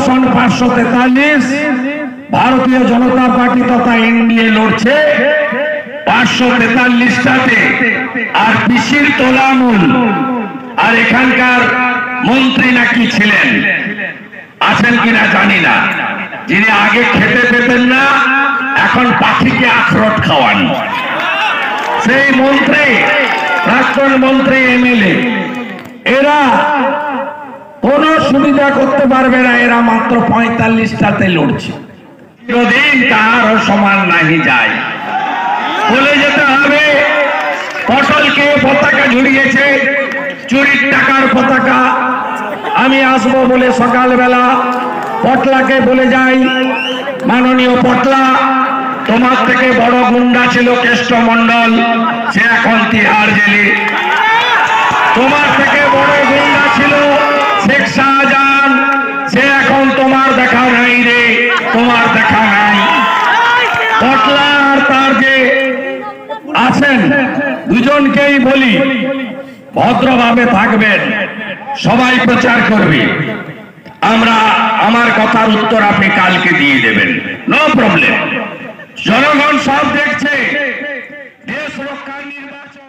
আসন 543, ভারতীয় জনতা পার্টি তথা এনডিএ লড়ছে 543টাতে, আর পিসির তোলামূল। আর এখানকার মন্ত্রী নাকি ছিলেন, আছেন কিনা জানি না, যিনি আগে খেতে পেতেন না, এখন পাখিকে আখরোট খাওয়ান। সেই মন্ত্রী, প্রাক্তন মন্ত্রী, এমএলএ, এরা কোন সুবিধা করতে পারবে না। এরা মাত্র 45টাতে লড়ছে। চিরদিন কারও সমান নাহি যায়, বলে যেতে হবে। ফসলকে পতাকা ঝুরিয়েছে, চুরির টাকার পতাকা। আমি আসবো বলে সকালবেলা পটলাকে বলে যাই, মাননীয় পটলা, তোমার থেকে বড় গুন্ডা ছিল কেষ্ট মন্ডল, সে এখন তিহার জেলে। তোমার থেকে বড় গুন্ডা ছিল শেখ শাহজাহান, সে এখন তোমার দেখা নাই রে, তোমার দেখা নাই। পটলা আর তার যে আছেন, দুজনকেই বলি ভদ্রভাবে থাকবেন, সবাই প্রচার করবে। আমার কথার উত্তর আপনি কালকে দিয়ে দেবেন, নো প্রবলেম। জনগণ সব দেখছে, দেশ রক্ষার নির্বাচন।